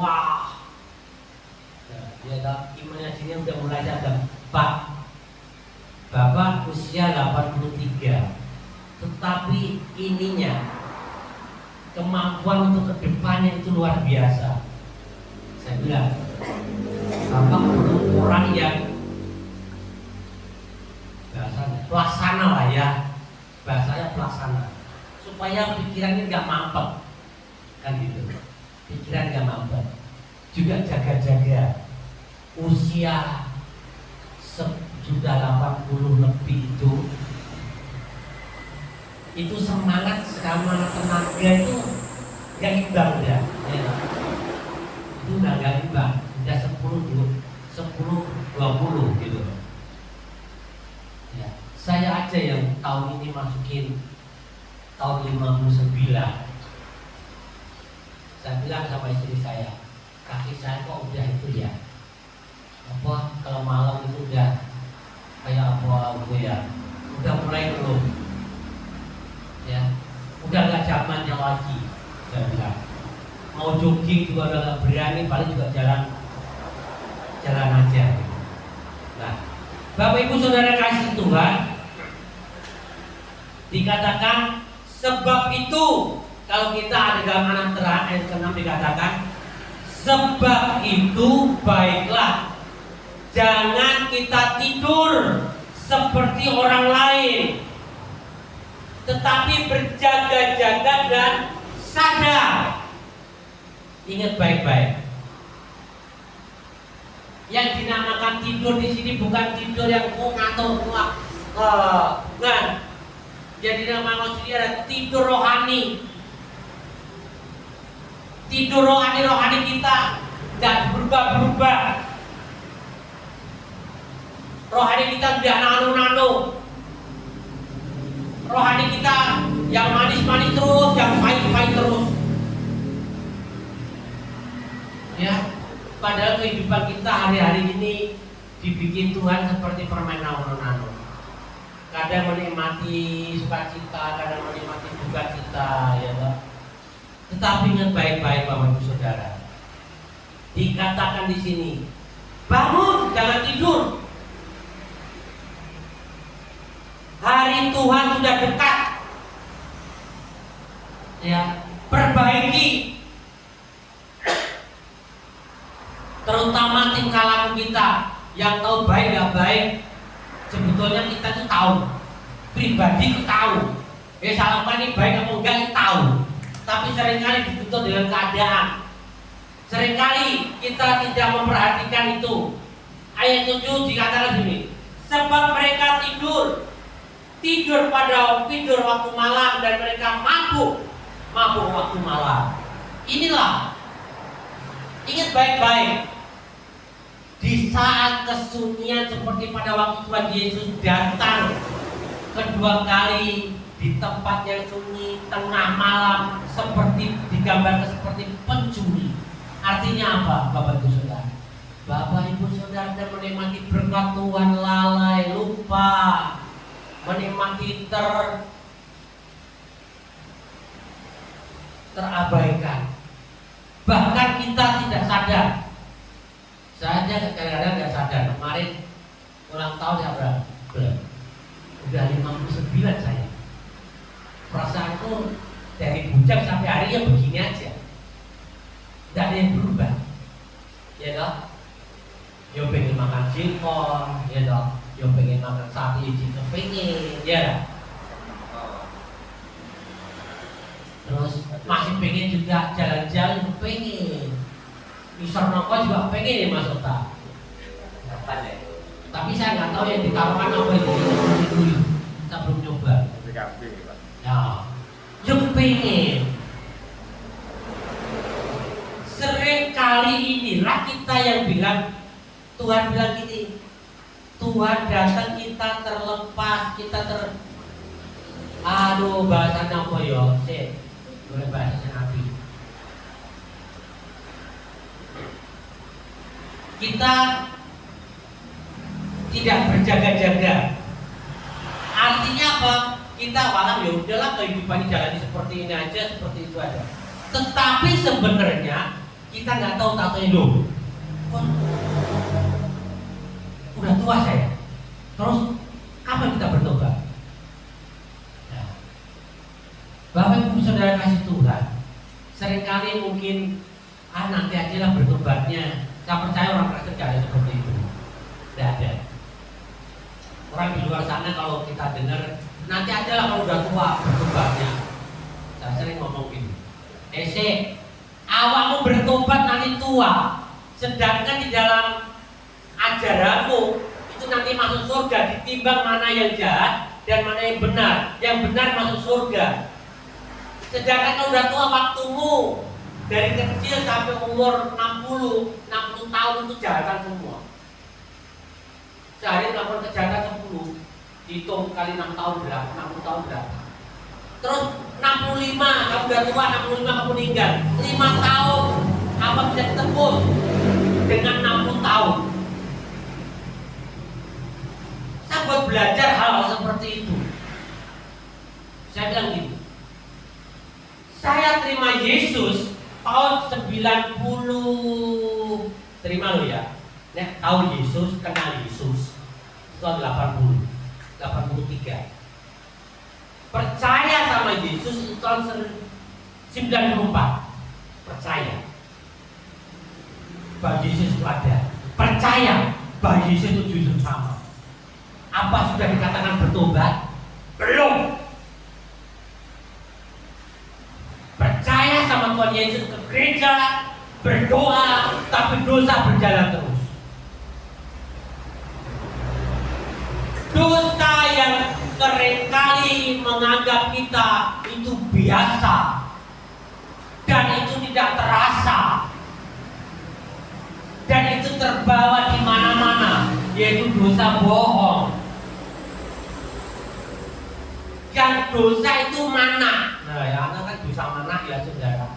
wah, ya imajinasinya udah mulai ada. Pak, Bapak usia 83, tetapi ininya kemampuan untuk kedepannya itu luar biasa. Saya bilang, Bapak perlu orang yang bahasanya pelaksana lah ya, bahasanya pelaksana, supaya pikirannya nggak mampet, kan gitu. Pikiran nggak mampet, juga jaga-jaga usia sudah 80 lebih itu semangat sama tenaga itu nggak imbang udah, ya. Itu udah nggak imbang, udah 10-20 gitu. Ya, saya aja yang tahun ini masukin tahun 59. Saya bilang sama istri saya, kaki saya kok udah itu ya, apa kalau malam itu udah kayak apa gitu ya, udah mulai belum ya, udah nggak zamannya lagi. Saya bilang mau jogging juga udah nggak berani, paling juga jalan aja gitu. Nah, Bapak Ibu Saudara kasih Tuhan, dikatakan sebab itu, kalau kita ada dalam Anak Terang ayat ke-6 dikatakan, sebab itu baiklah jangan kita tidur seperti orang lain, tetapi berjaga-jaga dan sadar. Ingat baik-baik. Yang dinamakan tidur di sini bukan tidur yang ngantuk muak, bukan. Yang dinamakan sini adalah tidur rohani. Tidur rohani kita dan berubah-berubah. Rohani kita tidak nano-nano. Rohani kita yang manis-manis terus, yang pahit-pahit terus. Ya, padahal kehidupan kita hari-hari ini dibikin Tuhan seperti permen nano-nano. Kadang menikmati sukacita, kadang menikmati dukacita, ya Pak. Tetapi ingat baik-baik Bapak Ibu Saudara. Dikatakan di sini, bangun, jangan tidur. Hari Tuhan sudah dekat. Ya, perbaiki terutama tingkah laku kita. Yang tahu baik nggak baik, sebetulnya kita tuh tahu. Pribadi itu tahu. Saya lakukan ini baik atau enggak itu tahu. Tapi seringkali dituntut dengan keadaan. Seringkali kita tidak memperhatikan itu. Ayat 7 dikatakan gini, sebab mereka tidur waktu malam, dan mereka mabuk waktu malam. Inilah, ingat baik-baik, di saat kesunyian seperti pada waktu Tuhan Yesus datang kedua kali di tempat yang sunyi tengah malam, seperti digambarkan seperti pencuri. Artinya apa, Bapak Ibu Saudara? Bapak Ibu Saudara menikmati berkat Tuhan lalai, lupa menikmati terabaikan. Bahkan kita tidak sadar. Saya aja kadang-kadang nggak sadar. Kemarin ulang tahun ya berapa? Udah 59 saya. Perasaanku dari bujang sampai hari ya begini aja. Tidak ada yang berubah. Ya toh? Yo pengen makan singkong, ya toh? Yo pengen makan sate, juga pengen, ya. Terus masih pengen juga jalan-jalan, pengen. Misal nongkrong juga pengen ya Mas Ota. Tapi saya nggak tahu yang ditaruhkan apa itu dulu. Kita belum coba. Ya, yo pengen. Sering kali inilah kita yang bilang, Tuhan bilang gini, Tuhan datang kita terlepas, kita bahasanya apa ya? Boleh bahasanya Nabi. Kita tidak berjaga-jaga. Artinya apa? Kita malam ya udahlah kehidupan jalani seperti ini aja, seperti itu aja. Tetapi sebenarnya Kita nggak tahu tatonya loh. Kok udah tua saya. Terus kapan kita bertobat? Ya. Bapak Ibu Saudara kasih Tuhan, seringkali mungkin nanti aja lah bertobatnya. Saya percaya orang Kristen gak ada seperti itu. Tidak ada. Orang di luar sana kalau kita dengar nanti aja lah kalau udah tua bertobatnya. Saya sering ngomong gini, awakmu bertobat nanti tua, sedangkan di dalam ajaranmu itu nanti masuk surga, ditimbang mana yang jahat dan mana yang benar. Yang benar masuk surga. Sedangkan kalau udah tua waktumu dari kecil sampai umur 60 tahun itu kejahatan semua. Sehari melakukan kejahatan 10, dihitung kali 6 tahun berapa, 60 tahun berapa. Terus 65, kamu udah tua, 65 kamu meninggal, 5 tahun apa bisa ditebus dengan 60 tahun. Saya buat belajar hal seperti itu. Saya bilang gini, saya terima Yesus tahun 90, terima lo ya. Tahu Yesus, kenal Yesus tahun 80, 83. Percaya sama Yesus itu tahun 94. Percaya bahwa Yesus itu ada. Percaya bahwa Yesus itu jujur sama. Apa sudah dikatakan bertobat? Belum. Percaya sama Tuhan Yesus, ke gereja, berdoa, tapi dosa berjalan terus. Dosa yang seringkali menganggap kita itu biasa dan itu tidak terasa dan itu terbawa di mana-mana, yaitu dosa bohong. Yang dosa itu mana? Nah, ya kan dosa mana ya saudara?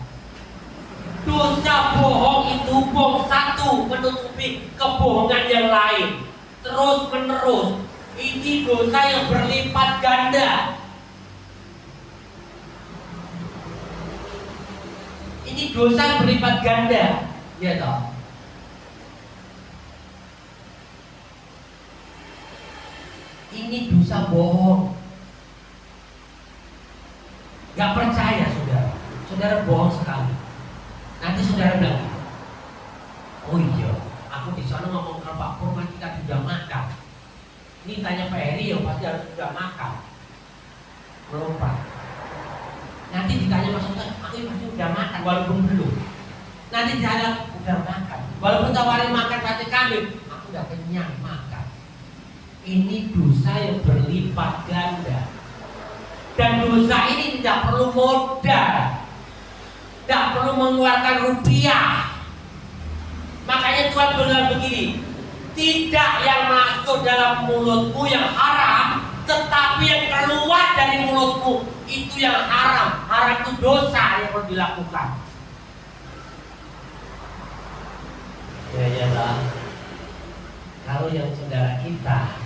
Dosa bohong itu bohong satu menutupi kebohongan yang lain, terus menerus. Ini dosa yang berlipat ganda. Ini dosa berlipat ganda, ya toh. Ini dosa bohong. Gak percaya saudara, saudara bohong sekali. Nanti saudara bilang, oh iya, aku di sana ngomong ke Pak Purman kita sudah makan. Ini tanya Pak Heri ya pasti harus sudah makan. Melompat. Nanti ditanya Mas Sultan, aku pasti sudah makan walaupun belum. Nanti ditanya udah makan, walaupun tawarin makan sate kambing, aku udah kenyang makan. Ini dosa yang berlipat ganda. Dan dosa ini tidak perlu modal, tidak perlu mengeluarkan rupiah. Makanya Tuhan bilang begini, tidak yang masuk dalam mulutmu yang haram, tetapi yang keluar dari mulutmu itu yang haram. Haram itu dosa yang perlu dilakukan. Ya iyalah. Kalau yang saudara kita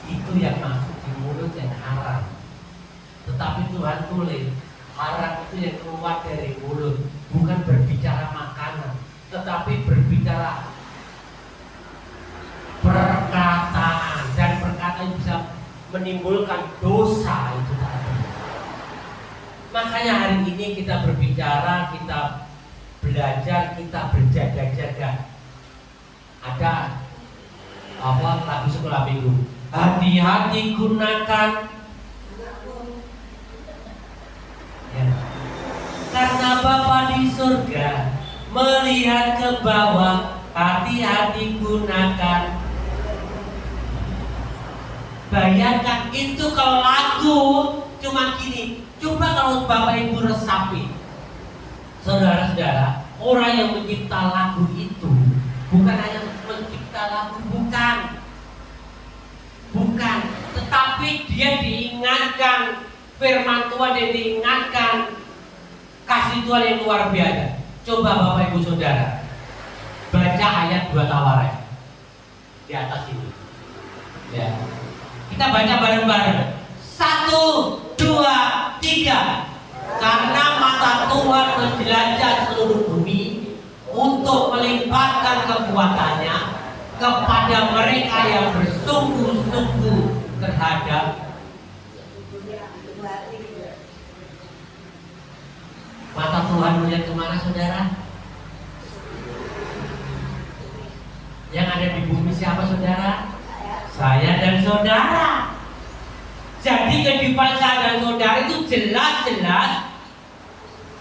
itu yang masuk di mulut yang haram, tetapi Tuhan tulis haram itu yang keluar dari mulut, bukan berbicara makanan, tetapi berbicara perkataan, dan perkataan bisa menimbulkan dosa itu tadi. Makanya hari ini kita berbicara, kita belajar, kita berjaga-jaga. Ada apa lagu sekolah minggu? Hati-hati gunakan ya. Karena Bapa di surga melihat ke bawah, hati-hati gunakan. Bayangkan itu kalau lagu cuma gini. Coba kalau Bapak Ibu resapi, saudara-saudara, orang yang mencipta lagu itu bukan hanya mencipta lagu, bukan, tetapi dia diingatkan firman Tuhan, dia diingatkan kasih Tuhan yang luar biasa. Coba Bapak Ibu Saudara baca ayat 2 Tawaret di atas ini. Ya. Kita baca bareng-bareng. 1, 2, 3. Karena mata Tuhan menjelajah seluruh bumi untuk melimpahkan kekuatannya kepada mereka yang bersungguh-sungguh terhadap mata Tuhan. Melihat kemana saudara? Yang ada di bumi siapa saudara? Saya dan saudara. Jadi kehidupan saya dan saudara itu jelas-jelas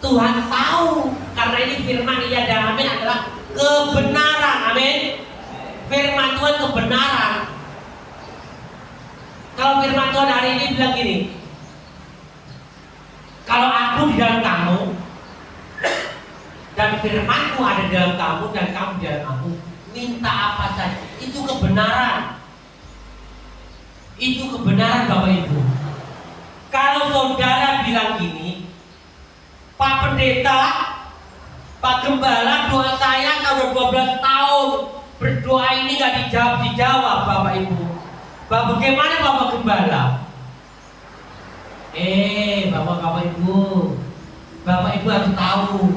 Tuhan tahu. Karena ini firman iya dan amin adalah kebenaran. Amin. Firman Tuhan kebenaran. Kalau firman Tuhan hari ini bilang gini, kalau aku di dalam kamu dan firmanku ada di dalam kamu dan kamu di dalam aku, minta apa saja. Itu kebenaran. Itu kebenaran Bapak Ibu. Kalau saudara bilang gini, Pak Pendeta, Pak Gembala, doa saya sudah 12 tahun berdoa ini gak dijawab Bapak Ibu. Bagaimana Bapak Gembala? Bapak Ibu, Bapak Ibu harus tahu.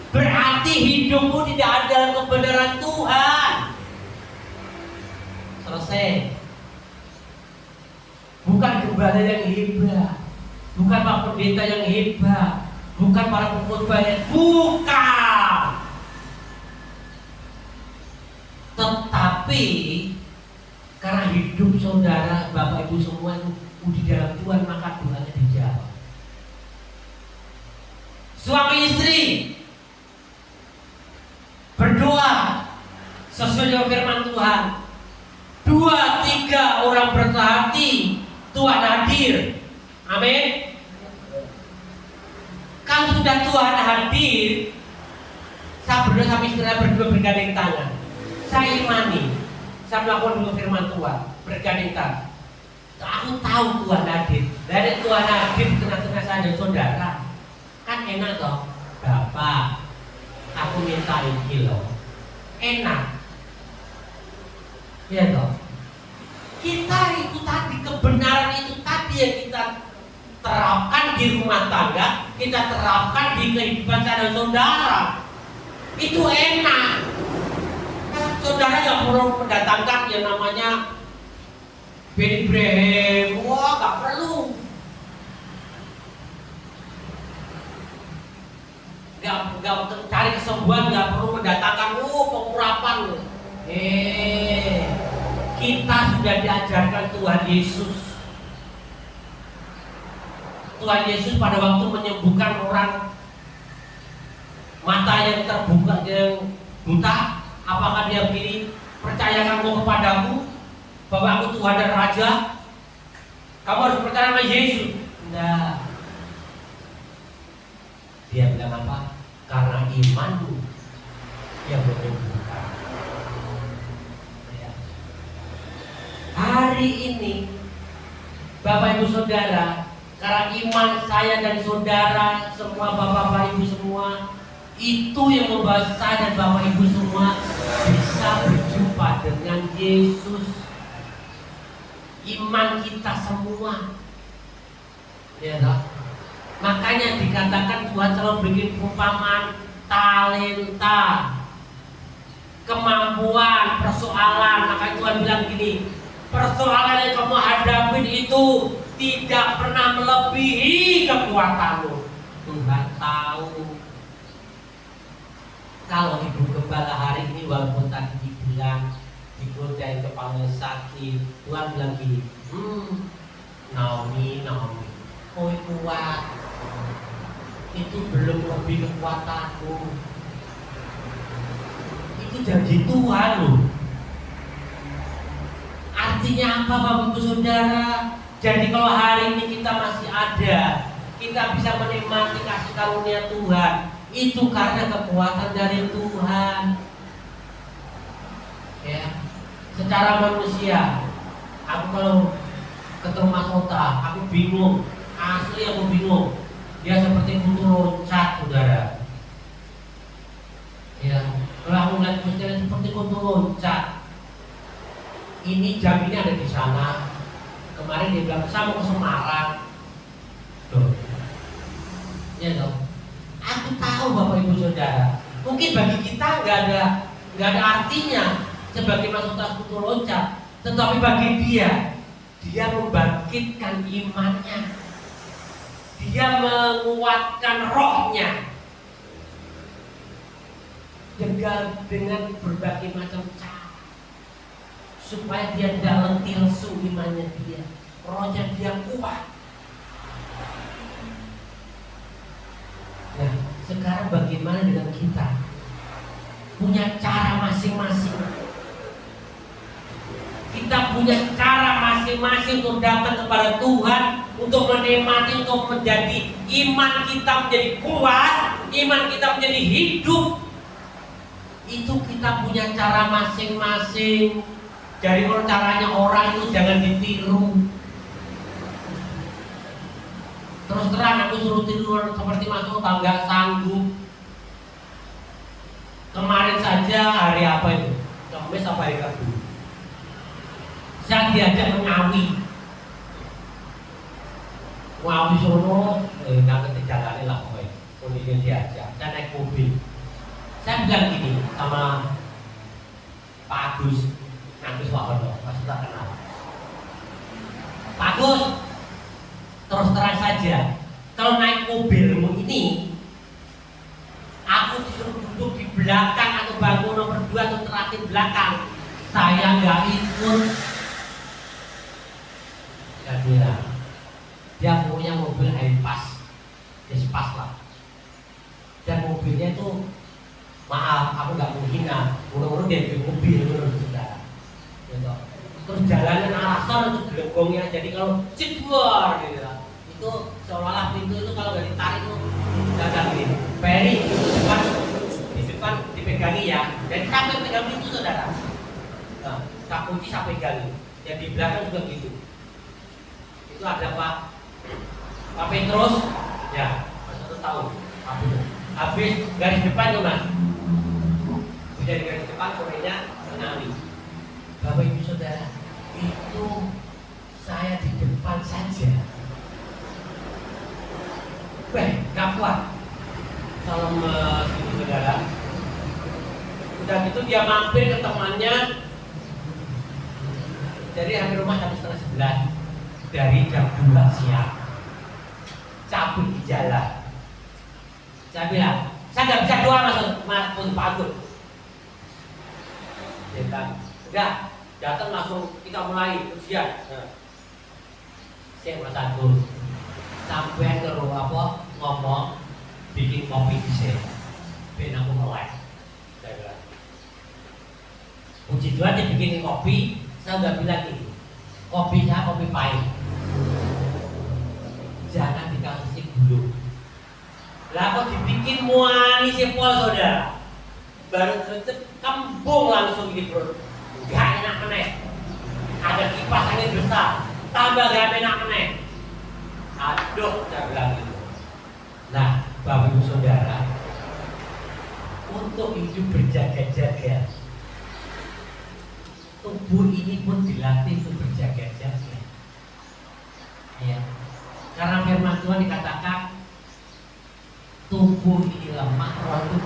Berarti hidupmu tidak ada dalam kebenaran Tuhan. Selesai. Bukan gembala yang hebat, bukan Pak Pendeta yang hebat, bukan para pengkhotbah yang bukan. Tetapi karena hidup saudara, Bapak Ibu semua itu di dalam Tuhan, maka doanya dijawab. Suami istri berdoa sesuai dengan firman Tuhan. 2, 3 orang bersehati, Tuhan hadir. Amin. Kalau sudah Tuhan hadir, saya berdoa sampai istri berdua bergandeng tangan. Saya imani, saya melakukan dulu firman Tuhan, bergandeng tangan. Aku tahu Tuhan hadir. Dari Tuhan hadir di tengah-tengah saya dan saudara, kan enak toh. Bapak, aku minta ini loh. Enak. Ya toh. Kita itu tadi, kebenaran itu tadi yang kita terapkan di rumah tangga, kita terapkan di kehidupan saya dan saudara. Itu enak. Saudara yang perlu mendatangkan yang namanya Benny Brahim, wah gak perlu. Gak cari kesembuhan, gak perlu mendatangkan pengurapan. Kita sudah diajarkan Tuhan Yesus. Tuhan Yesus pada waktu menyembuhkan orang mata yang terbuka, yang buta, apakah dia begini? Percayakan kamu kepadaku bahwa aku Tuhan dan Raja. Kamu harus percaya sama Yesus. Enggak. Dia bilang apa? Karena imanmu yang menyembuhkan. Ya. Hari ini Bapak Ibu Saudara, karena iman saya dan saudara semua, Bapak Ibu semua, itu yang membawa saya dan Bapak Ibu semua bisa berjumpa dengan Yesus. Iman kita semua, ya tak? Makanya dikatakan Tuhan selalu bikin perumpamaan talenta, kemampuan, persoalan. Makanya Tuhan bilang gini, persoalan yang kamu hadapin itu tidak pernah melebihi kekuatanmu. Tuhan tahu. Kalau Ibu Gembala hari ini walaupun tadi dibilang digodain kepala sakit, Tuhan bilang gini, Naomi, kau kuat, itu belum lebih kekuatanmu. Itu janji Tuhan loh. Artinya apa Bapak Ibu Saudara? Jadi kalau hari ini kita masih ada, kita bisa menikmati kasih karunia Tuhan, itu karena kekuatan dari Tuhan. Ya, secara manusia, aku kalau ketemu Mas Ota, aku bingung, asli aku bingung. Dia seperti kutu loncat, saudara. Ya, kalau aku melihat Gusti seperti kutu loncat. Ini jam ini ada di sana. Kemarin dia bilang saya mau ke Semarang. Tuh. Ya dong. Aku tahu Bapak Ibu Saudara, Mungkin bagi kita nggak ada artinya sebagai fasilitas untuk loncat, tetapi bagi dia membangkitkan imannya, dia menguatkan rohnya dengan berbagai macam cara supaya dia tidak lentil imannya dia, rohnya dia kuat. Nah, sekarang bagaimana dengan kita? Punya cara masing-masing. Kita punya cara masing-masing untuk datang kepada Tuhan, untuk menikmati, untuk menjadi iman kita menjadi kuat, iman kita menjadi hidup. Itu kita punya cara masing-masing. Jadi kalau caranya orang itu jangan ditiru. Terus terang aku suruh tidur seperti masuk tangga sanggup. Kemarin saja hari apa itu? Kamis apa hari Rabu? Saya diajak mengawi. Ngawi sono, nggak ngerti jalannya lah pokoknya. Kemudian diajak, saya naik mobil. Saya bilang gini sama Pak Agus, Agus Wahono, masih tak kenal. Pak Agus, terus terang saja, kalau naik mobilmu ini, aku disuruh duduk di belakang atau bangku nomor 2 atau terakhir belakang, saya nggak ikut. Saya bilang, dia punya mobil Hipass, pas lah. Dan mobilnya itu, maaf, aku nggak menghina, urung-urung dia beli mobil, saudara. Gitu. Terus jalannya alasan itu gelembongnya, jadi kalau cedwar gitu lah. Itu seolah-olah pintu itu kalau nggak ditarik itu gagal gini. Peri di depan dipegangi ya, dan sampai pegang pintu saudara. Nah, tak kunci sampai pegangi. Dan di belakang juga gitu. Itu ada Pak Petrus, ya, Mas Petrus tahu. Habis garis depan tuh Mas. Dari garis depan sorenya menari. Bapak Ibu Saudara, itu saya di depan saja. Gak kuat. Salam Ibu Saudara. Udah gitu dia mampir ke temannya. Dari hampir rumah jam 10:30 dari jam 2 siang. Cabut di jalan. Saya bilang, saya nggak bisa doa Mas Pak Agus. Dia bilang, udah datang langsung kita mulai ujian. Saya Mas Agus sampai ke apa ngomong bikin kopi di sini, ben aku melek. Saya bilang, puji Tuhan dia bikin kopi, saya udah bilang ini, kopinya kopi pahit, jangan dikasih gula. Lah kok dibikin manis ya pol saudara, baru tercet kembung langsung di perut, gak enak meneh. Ada kipas angin besar, tambah gak enak meneh. Aduh, saya bilang gitu. Nah, Bapak Ibu Saudara, untuk hidup berjaga-jaga, tubuh ini pun dilatih untuk berjaga-jaga. Ya, karena firman Tuhan dikatakan tubuh ini lemah, roh itu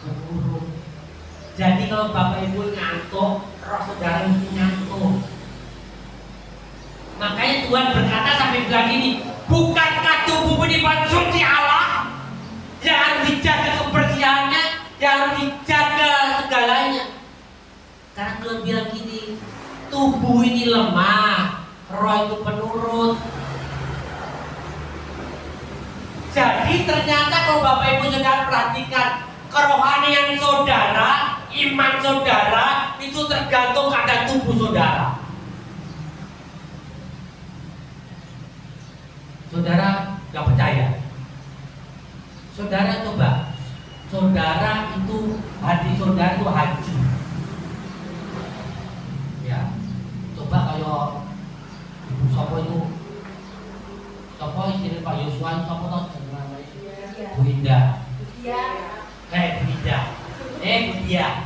menurun. Jadi kalau Bapak Ibu ngantuk, roh saudara itu ngantuk. Makanya Tuhan berkata sampai bilang gini, bukankah tubuh ini suci Allah yang harus dijaga kebersihannya, yang harus dijaga segalanya. Karena Tuhan bilang gini, tubuh ini lemah, roh itu penurut. Jadi ternyata kalau Bapak Ibu Saudara perhatikan, kerohanian saudara, iman saudara itu tergantung pada tubuh saudara. Saudara gak percaya? Saudara coba, saudara itu hati saudara itu hancur. Ya, coba kayak Ibu Sopo itu, Sopo istri Pak Yosua, Sopo tau namanya? Bu Indah. Bu Dia.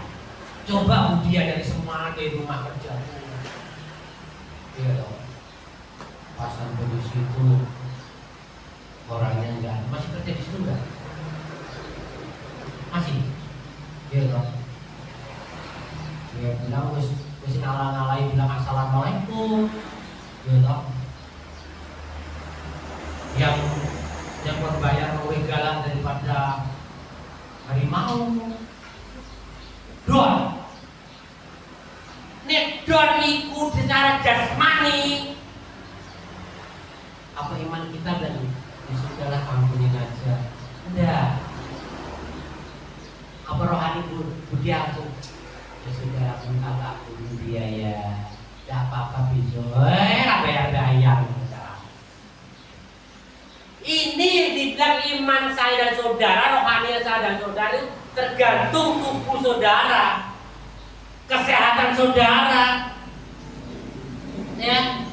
Coba Bu Dia dari semangat dari rumah kerja. Iya dong. Pasang di situ. Orangnya enggak, masih kerja di situ enggak? Masih. gitu. Dia bilang mesti ngalah-ngalahin bilang assalamualaikum gitu. Yang berbayar lebih galak daripada harimau. Don nek don iku secara jasmani. Apa iman kita dan sudahlah ampunin aja. Enggak. Apa rohani budi aku? Ya sudah, minta ampun dia ya. Tidak apa-apa bijo. Bayar. Ini dibilang iman saya dan saudara, rohani saya dan saudara itu tergantung tubuh saudara, kesehatan saudara. Ya.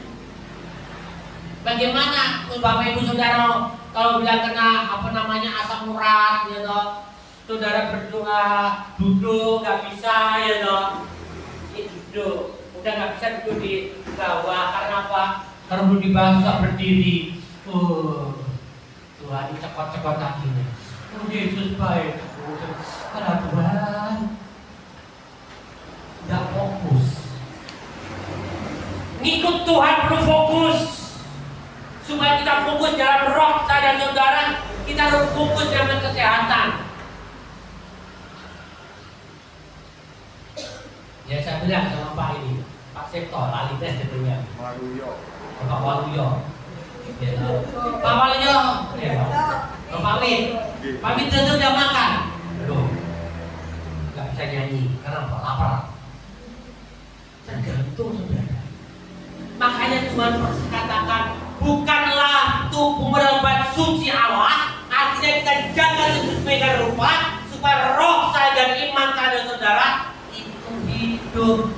Bagaimana Bapak Ibu Saudara kalau bilang kena asam urat, ya toh, saudara berdoa duduk nggak bisa, ya toh, ini duduk, udah nggak bisa duduk di bawah karena apa? Karena duduk di bawah nggak berdiri. Tuhan cekot-cekot kakinya. Oh Yesus baik. Karena Tuhan nggak fokus. Ngikut Tuhan perlu fokus. Supaya kita fokus dalam roh saya dan saudara, kita harus fokus dalam kesehatan. Ya saya bilang sama Pak ini, Pak Septo, lali tes jadinya. Waluyo. Pak Waluyo. Pak Waluyo. Pak Wit itu udah makan. Belum. Gak bisa nyanyi karena apa? Lapar. Tergantung saudara. Makanya Tuhan katakan, bukanlah tubuh merebut suci Allah. Artinya kita jaga sesuai rupa supaya roh saya dan iman saya dan saudara itu hidup.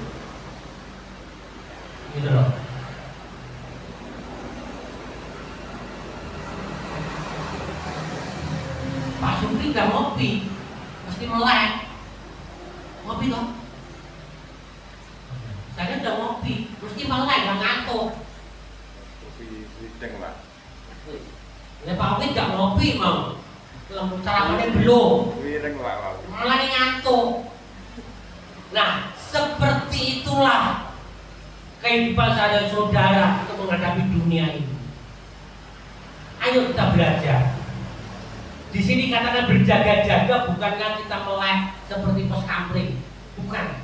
Gitu loh. Pak Supri gak ngopi, mesti melek. Ngopi dong. Saya udah ngopi, mesti melek, gak ngantuk. Wideng lah. Ya Pak Wid gak ngopi mau. Sarapannya belum. Wideng lah. Malah ngantuk. Nah, seperti itulah kehidupan saya dan saudara untuk menghadapi dunia ini. Ayo kita belajar. Di sini katakan berjaga-jaga, bukannya kita melek seperti pos kamling, bukan.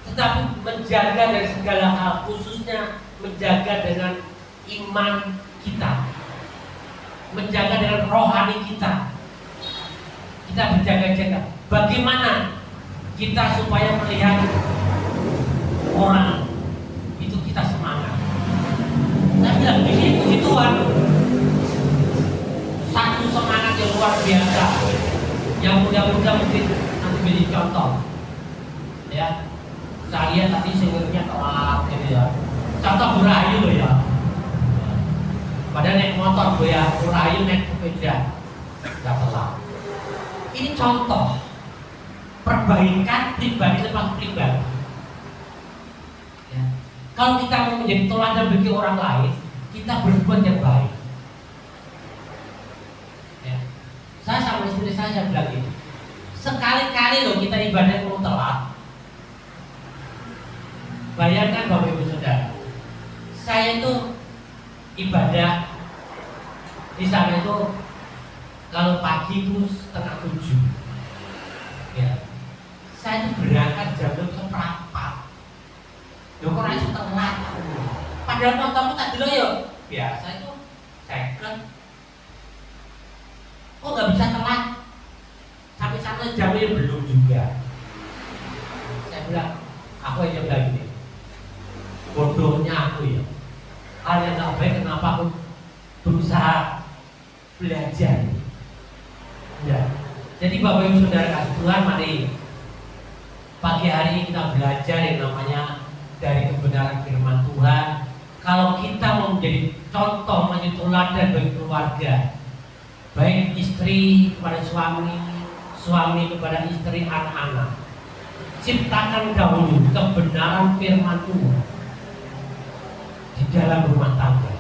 Tetapi menjaga dari segala hal, khususnya menjaga dengan iman kita, menjaga dengan rohani kita. Kita berjaga-jaga. Bagaimana kita supaya melihat orang itu kita semangat? Saya bilang begini, puji Tuhan, satu semangat yang luar biasa, yang mudah-mudahan mungkin nanti menjadi contoh. Ya, saya lihat tadi seniornya telat, gitu ya. Contoh Burayu ya. Padahal naik motor gue ya, Burayu naik sepeda, nggak telat. Ini contoh perbaikan pribadi lepas pribadi. Ya. Kalau kita mau menjadi teladan bagi orang lain, kita berbuat yang baik. Ya. Saya sama istri saya bilang ini, sekali-kali loh kita ibadah mau telat. Bayangkan Bapak Ibu Saudara, saya itu ibadah di sana itu kalau pagi itu 6:30. Ya. Saya itu berangkat jam 6:15. Loh kok rasa telat? Padahal nontonku tadi loh ya biasa itu second. Kok nggak bisa telat? Sampai sana jamnya belum juga. Saya bilang, aku aja bilang gini, bodohnya aku ya. Hal yang gak baik kenapa aku berusaha belajar? Ya. Jadi Bapak Ibu Saudara kasih Tuhan, mari pagi hari ini kita belajar yang namanya dari kebenaran firman Tuhan. Kalau kita mau menjadi contoh, menjadi teladan bagi keluarga, baik istri kepada suami, suami kepada istri, anak-anak, ciptakan dahulu kebenaran firman Tuhan di dalam rumah tangga.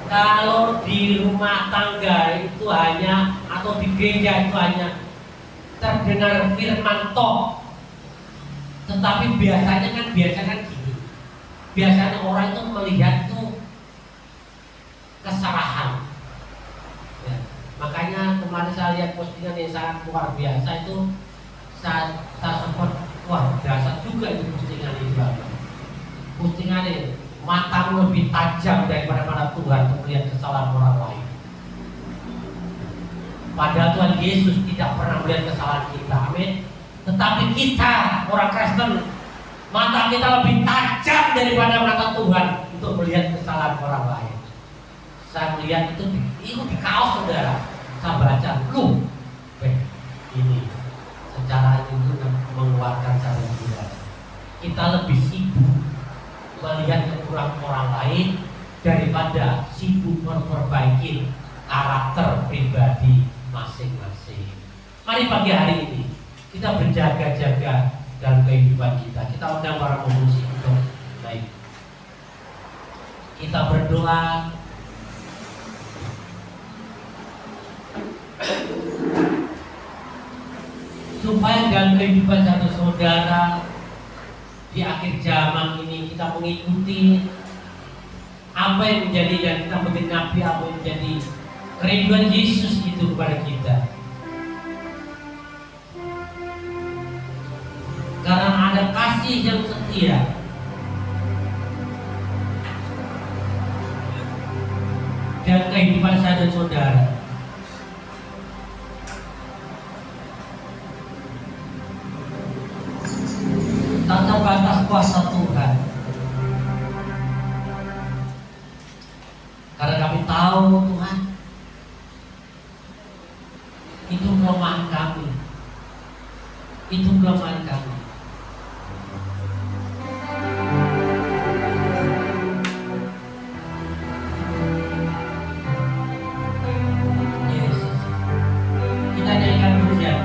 Kalau di rumah tangga itu hanya, atau di gereja itu hanya mendengar firman toh. Tetapi biasanya kan gini. Biasanya orang itu melihat itu kesalahan. Ya. Makanya kemarin saya lihat postingan yang sangat luar biasa itu, saya sempat wah dasar juga itu postingan itu. Postingan ini matamu lebih tajam daripada Tuhan untuk melihat kesalahan orang lain. Padahal Tuhan Yesus tidak pernah melihat kesalahan kita, amin. Tetapi kita orang Kristen, mata kita lebih tajam daripada mata Tuhan untuk melihat kesalahan orang lain. Saya melihat itu di kaos saudara. Saya baca, ini secara itu menguatkan saya juga. Kita lebih sibuk melihat kekurangan orang lain daripada sibuk memperbaiki karakter pribadi masing-masing. Mari pagi hari ini kita berjaga-jaga dalam kehidupan kita. Kita undang para pemusik untuk baik. Kita berdoa supaya dalam kehidupan satu saudara di akhir zaman ini kita mengikuti apa yang menjadi dan kita menggenapi apa yang menjadi kerinduan Yesus itu kepada kita. Karena ada kasih yang setia. Dan kehidupan saya dan saudara. Tak terbatas kuasa Tuhan. Karena kami tahu Tuhan, itu kelemahan kami. Itu kelemahan kami. Yesus, kita nyanyikan pujian.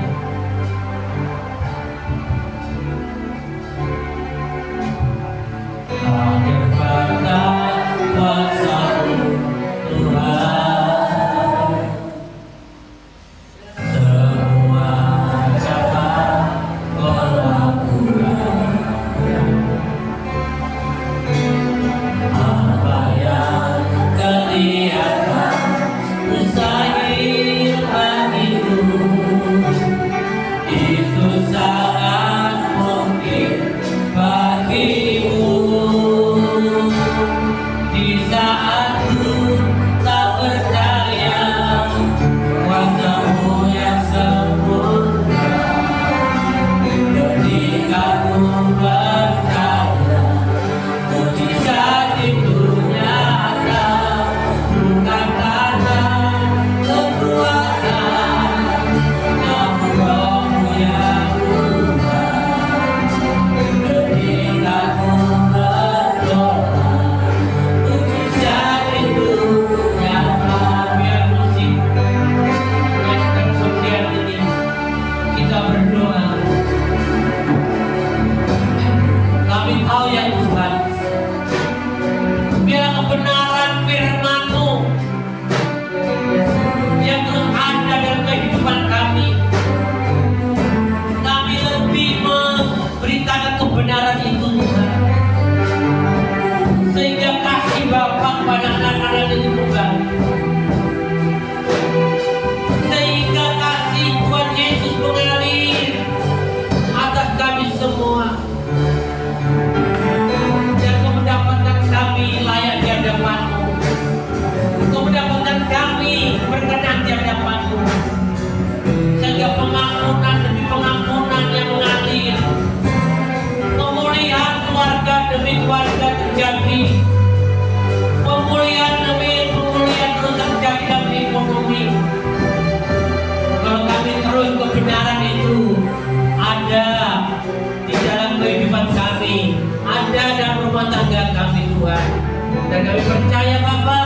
Dan kami percaya Bapa,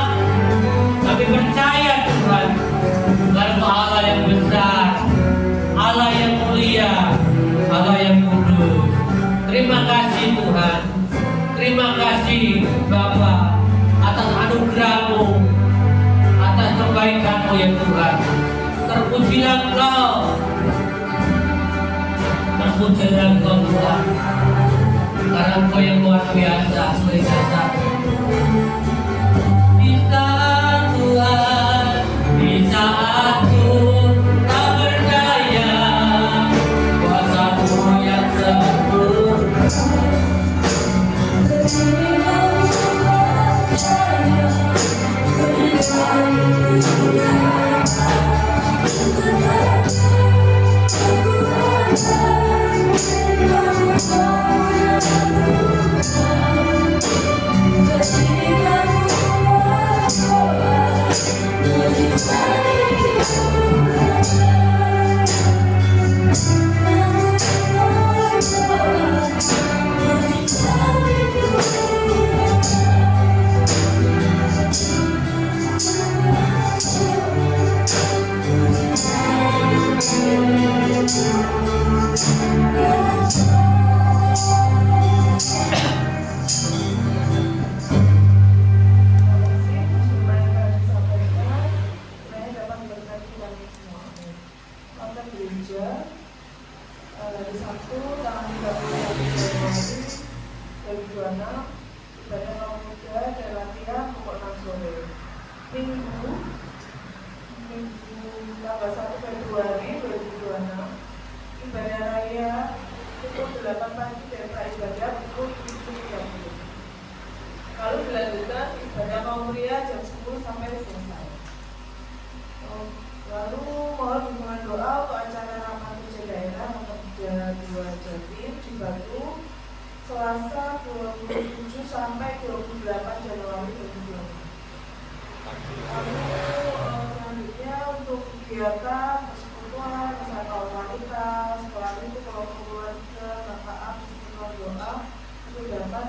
kami percaya Tuhan, karena Allah yang besar, Allah yang mulia, Allah yang kudus. Terima kasih Tuhan, terima kasih Bapa atas anugerah-Mu, atas kebaikan-Mu ya Tuhan. Terpujilah Engkau puji dan Engkau Tuhan, karena Engkau yang luar biasa, senantiasa. Di saat Tuhan, di saatku tak berdaya, kuasa-Mu yang sempurna. Selasa 27 sampai 28 Januari 2020. Lalu selanjutnya untuk kegiatan persekutuan, kesehatan wanita, sekolah itu kalau keluarga, KKA, persekutuan doa itu dapat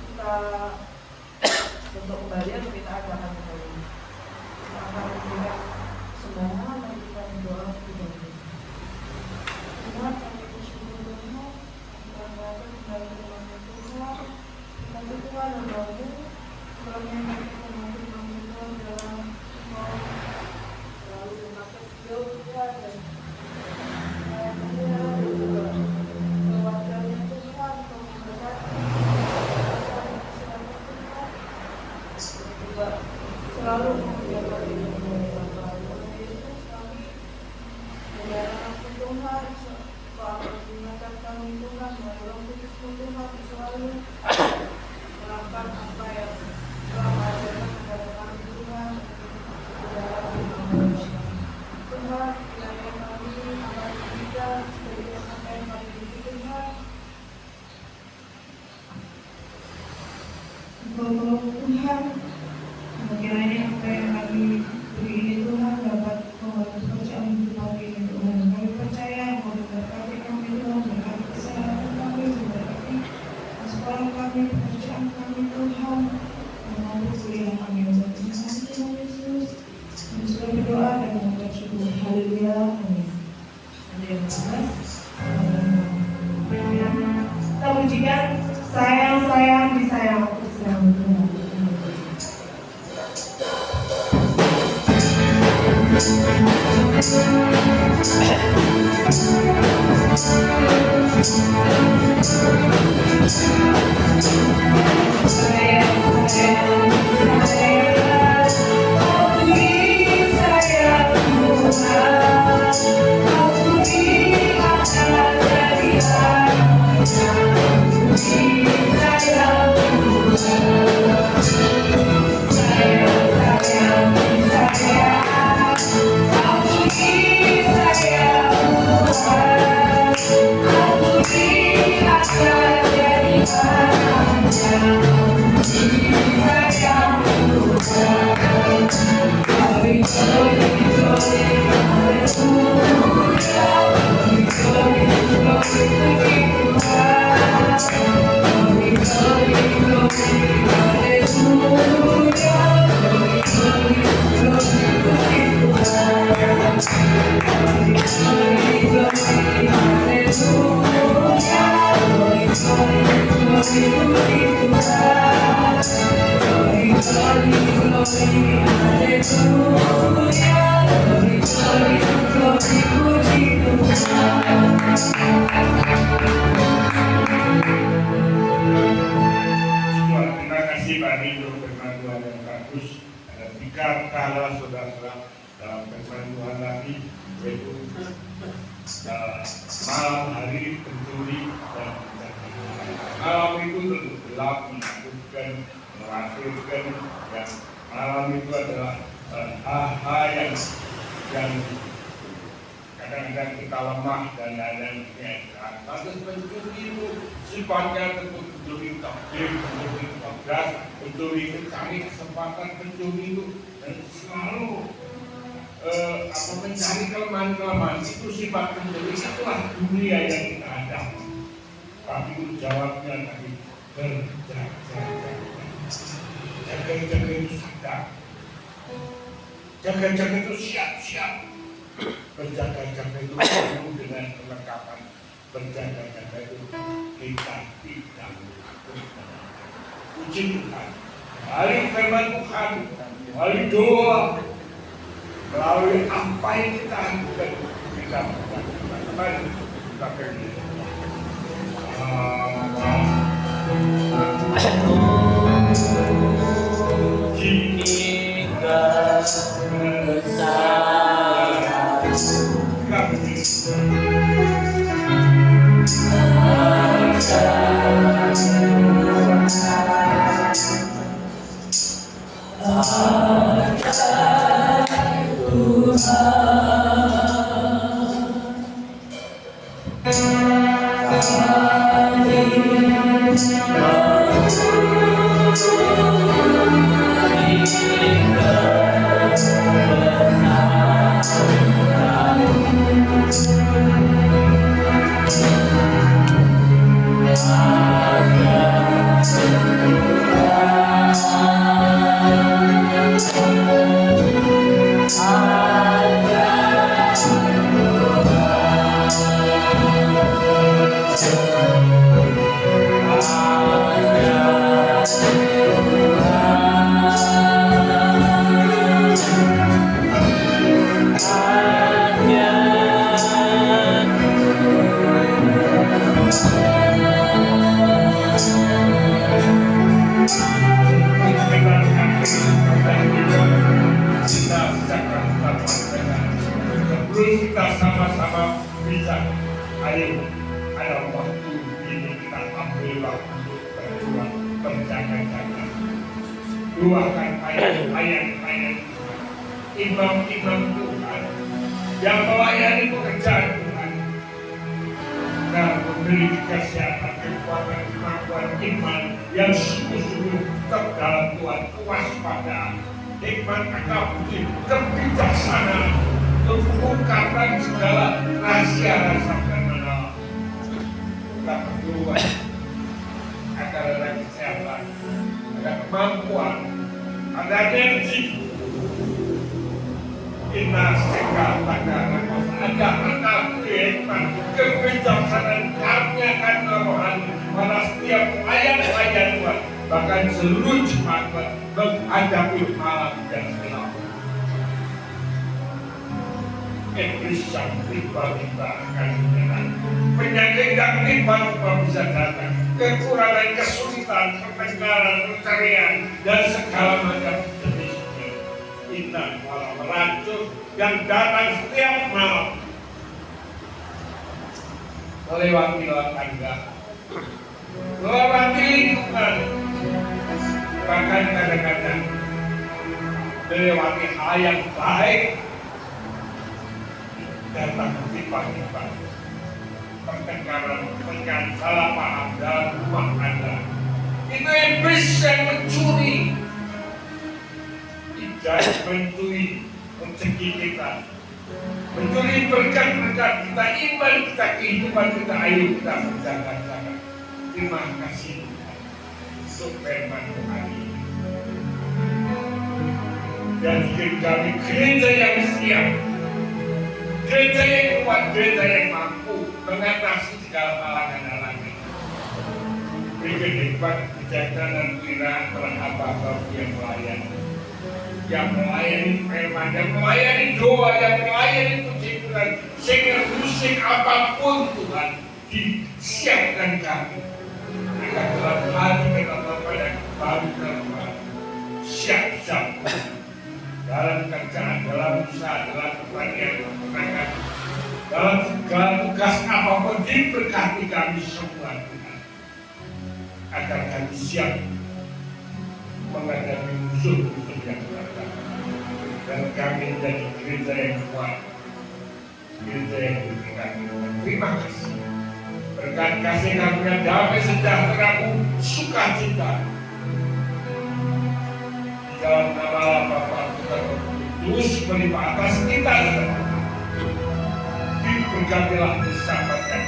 kita bentuk kembali atau kita adakan kembali. Kita akan memberikan sumbangan dan kita berdoa kembali. Tuhan kami bersyukur Tuhan, Tuhan Tuhan dan Bapak, kami menghormati Tuhan dalam selalu memakai beliau Tuhan dan keluarganya Tuhan untuk memberkati juga selalu menjaga Bapak Yesus kami menjaga Tuhan mengingatkan kami Tuhan menolong Kristus Tuhan selalu melakukan apa yang telah mengajarkan kepada kami Tuhan dalam manusia. Tuhan kiranya kami akan kita sebagai apa yang kami beri Tuhan. Engkau Tuhan, kiranya apa yang kami beri ini Tuhan dapat membantu pekerjaan hidup kami ini Tuhan. Kami percaya Engkau memberkati kami Tuhan, memberkati kesehatan kami, memberkati sekolah kami, pekerjaan kami Tuhan, membantu kuliah kami untuk Tuhan Yesus. Kami sudah berdoa dan mengucap syukur. Haleluya. Amin. Ada yang benar? Kita pujikan sayang disayang disayang Tuhan. Hallelujah. saudara-saudara dalam firman Tuhan tadi, yaitu malam hari pencuri dan penjaga. Malam itu tentu gelap, menakutkan, mengkhawatirkan, dan malam itu adalah hal-hal yang kadang-kadang kita lemah dan lain-lain. Lantas pencuri itu sifatnya tentu pencuri takdir, pencuri tabras, pencuri mencari kesempatan, pencuri itu dan selalu mencari kelemahan-kelemahan. Itu sifat pencuri, itulah dunia yang kita hadapi. Tapi itu jawabnya tadi berjaga-jaga. Jaga-jaga itu sadar. Jaga-jaga itu siap-siap. Berjaga-jaga itu penuh dengan kelengkapan. Berjaga-jaga itu kita tidak takut. Puji Tuhan. Melalui firman Tuhan, melalui doa, melalui apa yang kita lakukan, kita berjaga-jaga. Kita pergi. Jika besar kita sama-sama bisa, ayo ada waktu ini kita ambil waktu untuk berdua, berjaga-jaga. Doakan ayat-ayat imam-imam Tuhan yang melayani pekerjaan Tuhan dan memberi kesehatan, kekuatan, kemampuan iman yang sungguh-sungguh tetap dalam Tuhan, kewaspadaan, hikmat akal budi, kebijaksanaan, mengungkapkan segala rahasia-rahasia fenomena. Kita berdoa agar ada kesehatan, ada kemampuan, ada energi. Inna sekal tagana ada akal hikmat, kebijaksanaan, karuniakan rohani pada setiap ayat-ayat Tuhan, bahkan seluruh jemaat menghadapi malam yang gelap. Iblis yang tiba-tiba akan menyerang, penyakit yang tiba-tiba bisa datang, kekurangan, kesulitan, pertengkaran, perceraian, dan segala macam jenisnya. Inna malam racun yang datang setiap malam melewati tangga, melewati lingkungan, bahkan kadang-kadang melewati hal yang baik. Datang tiba-tiba pertengkaran, salah paham dalam rumah Anda. Itu iblis yang mencuri, tidak mencuri rezeki kita, mencuri berkat-berkat kita, iman kita, kehidupan kita. Ayo kita berjaga-jaga. Terima kasih Tuhan untuk firman Tuhan ini. Jadikan kami gereja yang siap, gereja yang kuat, gereja yang mampu mengatasi segala halangan-halangan. Berikan hikmat, kebijaksanaan, kewirausahaan terhadap hamba yang melayani, yang melayani firman, yang melayani doa, yang melayani puji Tuhan, sehingga musik apapun Tuhan disiapkan kami. Agar dalam hati kita pada baru siap-siap dalam kerjaan, dalam usaha, dalam pertanian, peternakan, dalam segala tugas apapun diberkati kami semua Tuhan, agar kami siap menghadapi musuh-musuh yang datang, dan kami menjadi gereja yang kuat, gereja yang diberkati. Terima kasih. Berkat kasih karunia damai sejahtera-Mu, sukacita di dalam nama Bapa Tuhan Kudus melimpah atas kita semua. Diberkatilah disampaikan.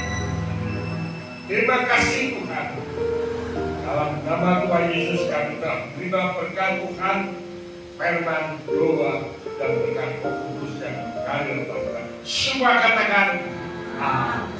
Terima kasih Tuhan. Dalam nama Tuhan Yesus kami telah menerima berkat Tuhan, firman, doa, dan berkat Roh Kudus yang mengalir kepada semua. Katakan amin.